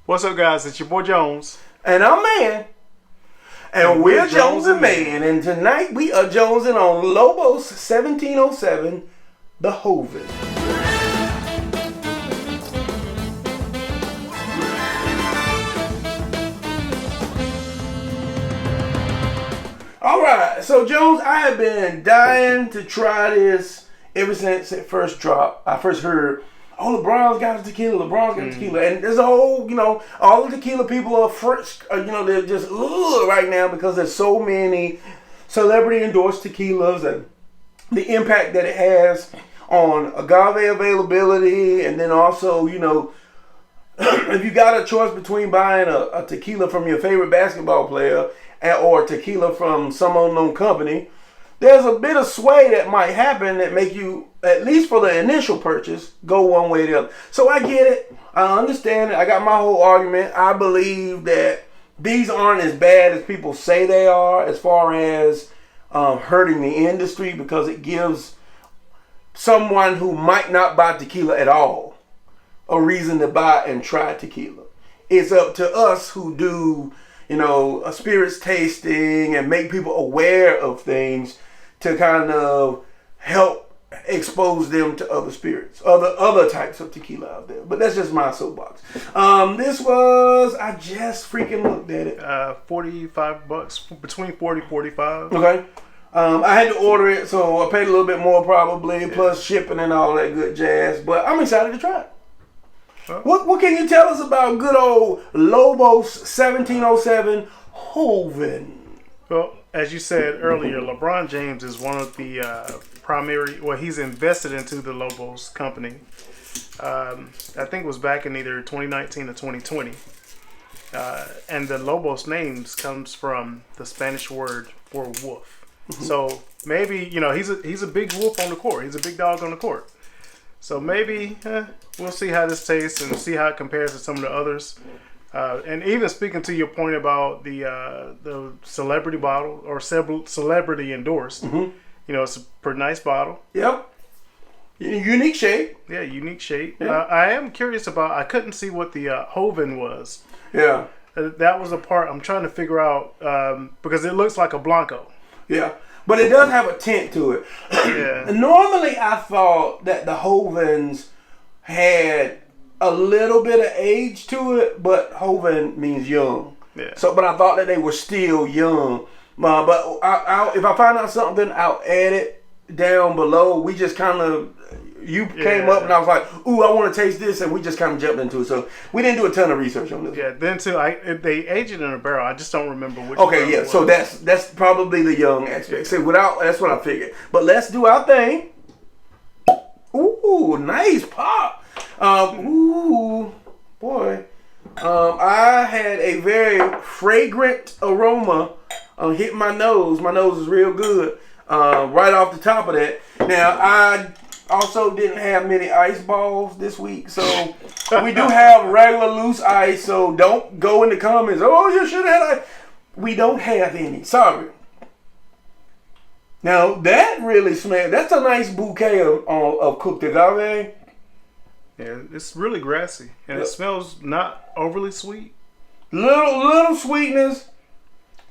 What's up, guys? It's your boy Jones. And I'm Man. And we're Jones and Mann. And tonight we are jonesing on Lobos 1707, the Hoven. All right, so Jones, I have been dying to try this ever since it first dropped. I first heard, oh, LeBron's got a tequila, and there's a whole, all the tequila people are fresh, they're just right now because there's so many celebrity endorsed tequilas and the impact that it has on agave availability, and then also, if you got a choice between buying a tequila from your favorite basketball player or tequila from some unknown company, there's a bit of sway that might happen that make you, at least for the initial purchase, go one way or the other. So I get it. I understand it. I got my whole argument. I believe that these aren't as bad as people say they are as far as hurting the industry, because it gives someone who might not buy tequila at all a reason to buy and try tequila. It's up to us who do, a spirits tasting and make people aware of things to kind of help expose them to other spirits, other types of tequila out there. But that's just my soapbox. This was, I just freaking looked at it. $45, between 40 and 45. Okay. I had to order it, so I paid a little bit more probably, plus shipping and all that good jazz. But I'm excited to try it. Huh? What can you tell us about good old Lobos 1707 Hoven? Well, as you said earlier, LeBron James is one of the primary, he's invested into the Lobos company. I think it was back in either 2019 or 2020. And the Lobos names comes from the Spanish word for wolf. Mm-hmm. So maybe, he's a big wolf on the court. He's a big dog on the court. So maybe we'll see how this tastes and see how it compares to some of the others. And even speaking to your point about the celebrity bottle or celebrity endorsed, it's a pretty nice bottle. Yep. Unique shape. Yeah, unique shape. Yeah. I am curious about, I couldn't see what the Hoven was. Yeah. That was a part I'm trying to figure out because it looks like a Blanco. Yeah. But it does have a tint to it. Yeah. Normally, I thought that the Hovens had a little bit of age to it, but Hoven means young. Yeah. So, but I thought that they were still young. But if I find out something, I'll add it down below. We just kind of, came up and I was like, ooh, I want to taste this, and we just kind of jumped into it. So we didn't do a ton of research on this. Yeah. Then too, they aged it in a barrel. I just don't remember which. Okay, yeah. So that's probably the young aspect. So that's what I figured. But let's do our thing. Ooh, nice pop. Ooh, boy. I had a very fragrant aroma hit my nose. My nose is real good. Right off the top of that. Now, I also didn't have many ice balls this week, so we do have regular loose ice, so don't go in the comments, oh, you should have had ice. We don't have any. Sorry. Now, that really smells, that's a nice bouquet of cooked agave. Yeah, it's really grassy, and it smells not overly sweet. Little sweetness,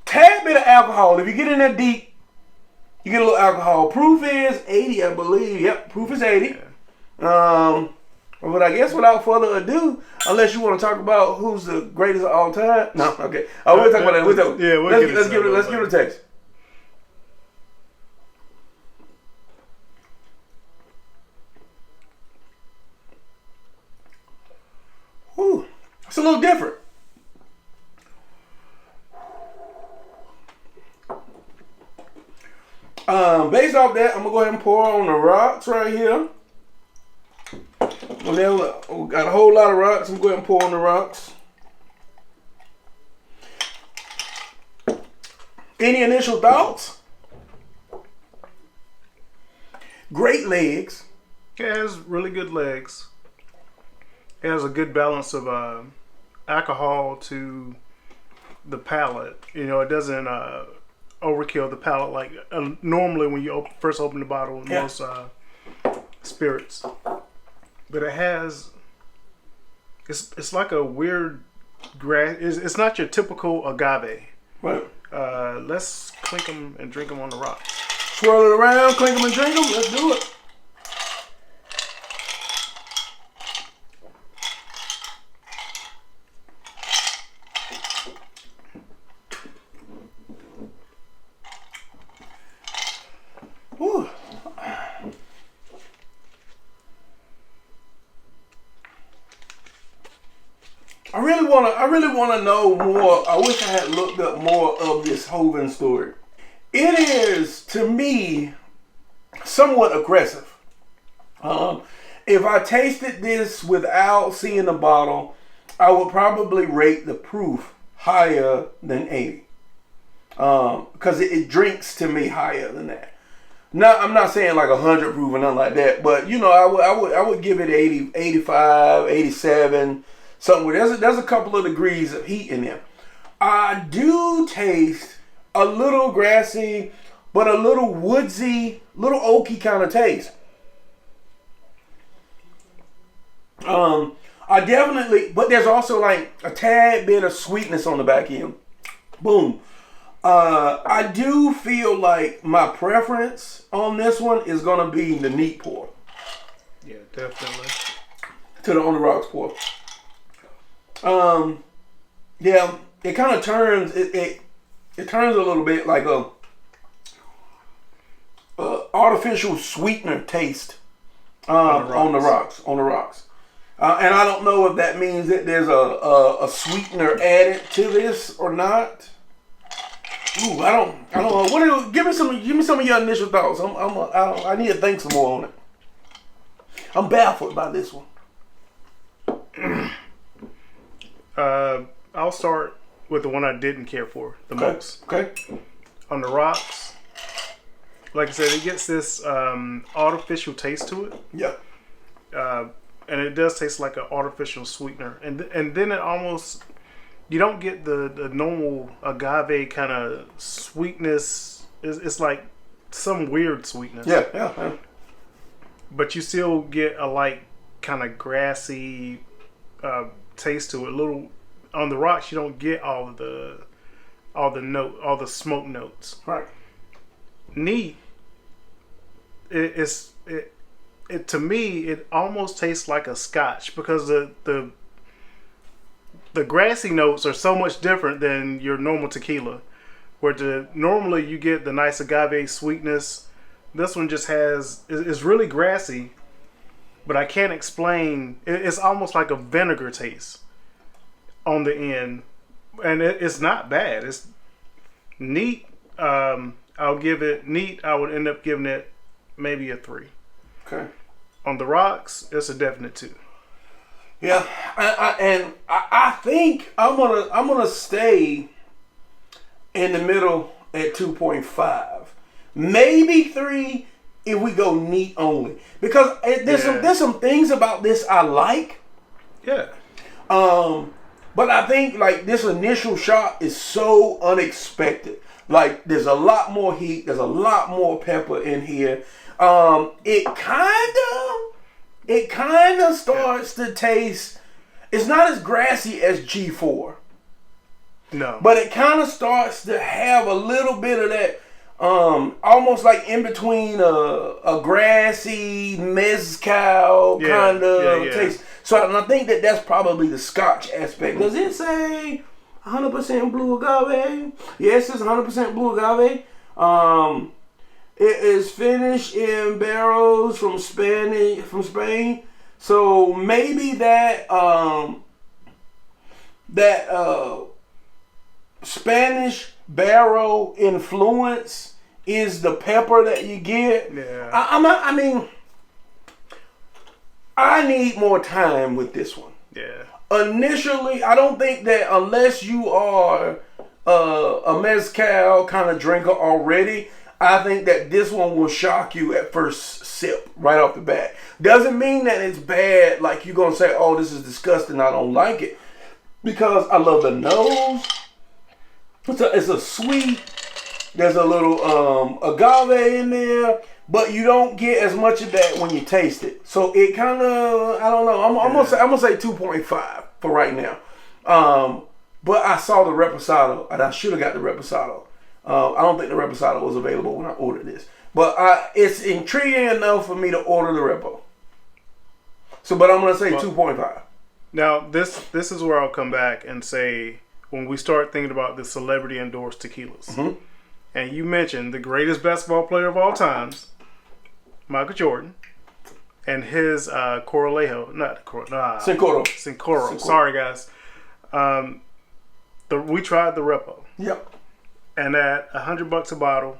tad bit of alcohol. If you get in there deep, you get a little alcohol. Proof is 80, I believe. Yep, proof is 80. Yeah. But I guess without further ado, unless you want to talk about who's the greatest of all time. No, okay. We'll talk about that. Yeah, let's give it a taste. Whew. It's a little different. Based off that, I'm gonna go ahead and pour on the rocks right here. We got a whole lot of rocks. I'm gonna go ahead and pour on the rocks. Any initial thoughts? Great legs. It has really good legs. It has a good balance of alcohol to the palate. It doesn't overkill the palate like normally when you first open the bottle with most spirits. But it has, it's like a weird It's not your typical agave. Right. Let's clink them and drink them on the rocks. Swirl it around, clink them and drink them. Let's do it. Whew. I really wanna know more. I wish I had looked up more of this Hoven story. It is, to me, somewhat aggressive. If I tasted this without seeing the bottle, I would probably rate the proof higher than 80. Because it drinks to me higher than that. Now, I'm not saying like 100 proof or nothing like that, but you know, I would give it 80, 85, 87, something where there's a couple of degrees of heat in there. I do taste a little grassy, but a little woodsy, little oaky kind of taste. I definitely, but there's also like a tad bit of sweetness on the back end. Boom. I do feel like my preference on this one is gonna be the neat pour. Yeah, definitely. To the on the rocks pour. Yeah, it kind of turns it turns a little bit like a artificial sweetener taste on the rocks. And I don't know if that means that there's a sweetener added to this or not. Ooh, I don't know. Give me some of your initial thoughts. I need to think some more on it. I'm baffled by this one. I'll start with the one I didn't care for the most. Okay. On the rocks, like I said, it gets this artificial taste to it. Yeah. And it does taste like an artificial sweetener, and then it almost, you don't get the normal agave kind of sweetness. It's like some weird sweetness. Yeah. But you still get a like kind of grassy taste to it. A little on the rocks, you don't get all the smoke notes. Right. Neat. It to me, it almost tastes like a scotch because the grassy notes are so much different than your normal tequila, where normally you get the nice agave sweetness. This one just it's really grassy, but I can't explain. It's almost like a vinegar taste on the end, and it's not bad. It's neat. I'll give it neat. I would end up giving it maybe a 3. Okay. On the rocks, it's a definite 2. Yeah, I think I'm gonna stay in the middle at 2.5, maybe 3 if we go neat only, because there's some things about this I like. Yeah. But I think like this initial shot is so unexpected. Like there's a lot more heat, there's a lot more pepper in here. It kind of starts to taste. It's not as grassy as G4. No. But it kind of starts to have a little bit of that, almost like in between a grassy mezcal kind of taste. So I think that that's probably the Scotch aspect. Does it say 100% blue agave? Yes, it's 100% blue agave. It is finished in barrels from Spain. So maybe that Spanish barrel influence is the pepper that you get. Yeah. I need more time with this one. Yeah. Initially, I don't think that unless you are a mezcal kind of drinker already, I think that this one will shock you at first sip right off the bat. Doesn't mean that it's bad, like you're going to say, oh, this is disgusting, I don't like it. Because I love the nose. It's a sweet, there's a little agave in there, but you don't get as much of that when you taste it. So it kind of, I don't know, I'm gonna say 2.5 for right now. But I saw the Reposado, and I should have got the Reposado. I don't think the Reposado was available when I ordered this. But it's intriguing enough for me to order the Repo. So, but I'm going to say 2.5. Now, this is where I'll come back and say, when we start thinking about the celebrity-endorsed tequilas, and you mentioned the greatest basketball player of all times, Michael Jordan, and his Cincoro. Sorry, guys. We tried the Repo. Yep. And at $100 a bottle,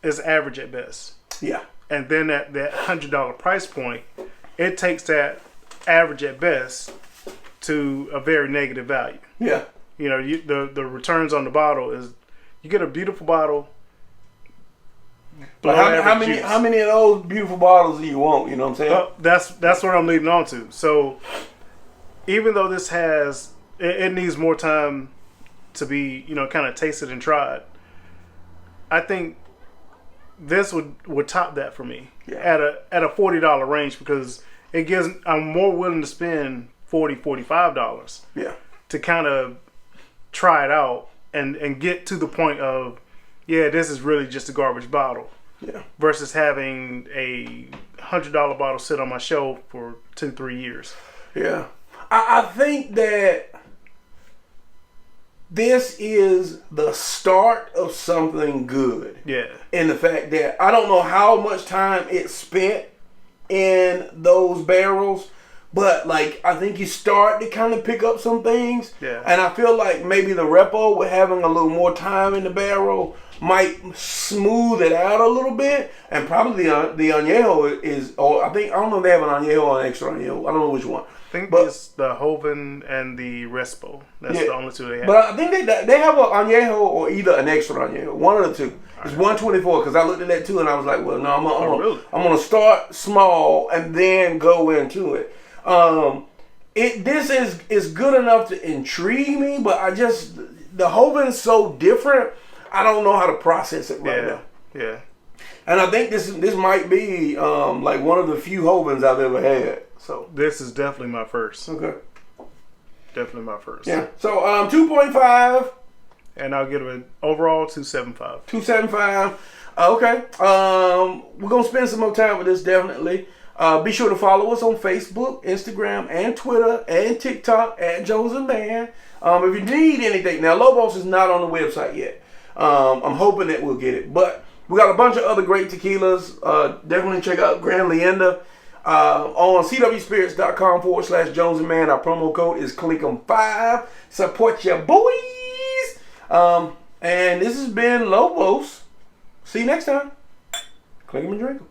is average at best. Yeah. And then at that $100 price point, it takes that average at best to a very negative value. Yeah. You know, the returns on the bottle is, you get a beautiful bottle. But how many of those beautiful bottles do you want? You know what I'm saying? Well, that's what I'm leading on to. So even though this has, it needs more time to be, you know, kind of tasted and tried, I think this would top that for me at a $40 range, because it gives, I'm more willing to spend $45 to kind of try it out and get to the point of, this is really just a garbage bottle. Yeah. Versus having a $100 bottle sit on my shelf for 2-3 years. Yeah. I think that this is the start of something good. Yeah. In the fact that I don't know how much time it spent in those barrels, but like I think you start to kind of pick up some things. Yeah. And I feel like maybe the Repo, with having a little more time in the barrel, might smooth it out a little bit. And probably the Añejo is, or I don't know if they have an Añejo or an extra Añejo. I don't know which one. I think it's the Joven and the Respo. That's the only two they have. But I think they have an Añejo or either an extra Añejo. One of the two. It's 124, because I looked at that too and I was like, well, no, I'm going to start small and then go into it. This is good enough to intrigue me, but the Joven's so different, I don't know how to process it right now. Yeah. And I think this might be like one of the few Jovens I've ever had. So this is definitely my first. Okay. Definitely my first. Yeah. So 2.5. And I'll give it an overall 2.75. 2.75. Okay. We're gonna spend some more time with this, definitely. Be sure to follow us on Facebook, Instagram, and Twitter, and TikTok at Jones and Mann. If you need anything, now Lobos is not on the website yet. I'm hoping that we'll get it, but we got a bunch of other great tequilas. Definitely check out Grand Leyenda on cwspirits.com/Jones and Mann. Our promo code is CLICK'em5. Support your boys. And this has been Lobos. See you next time. Click 'em and drink 'em.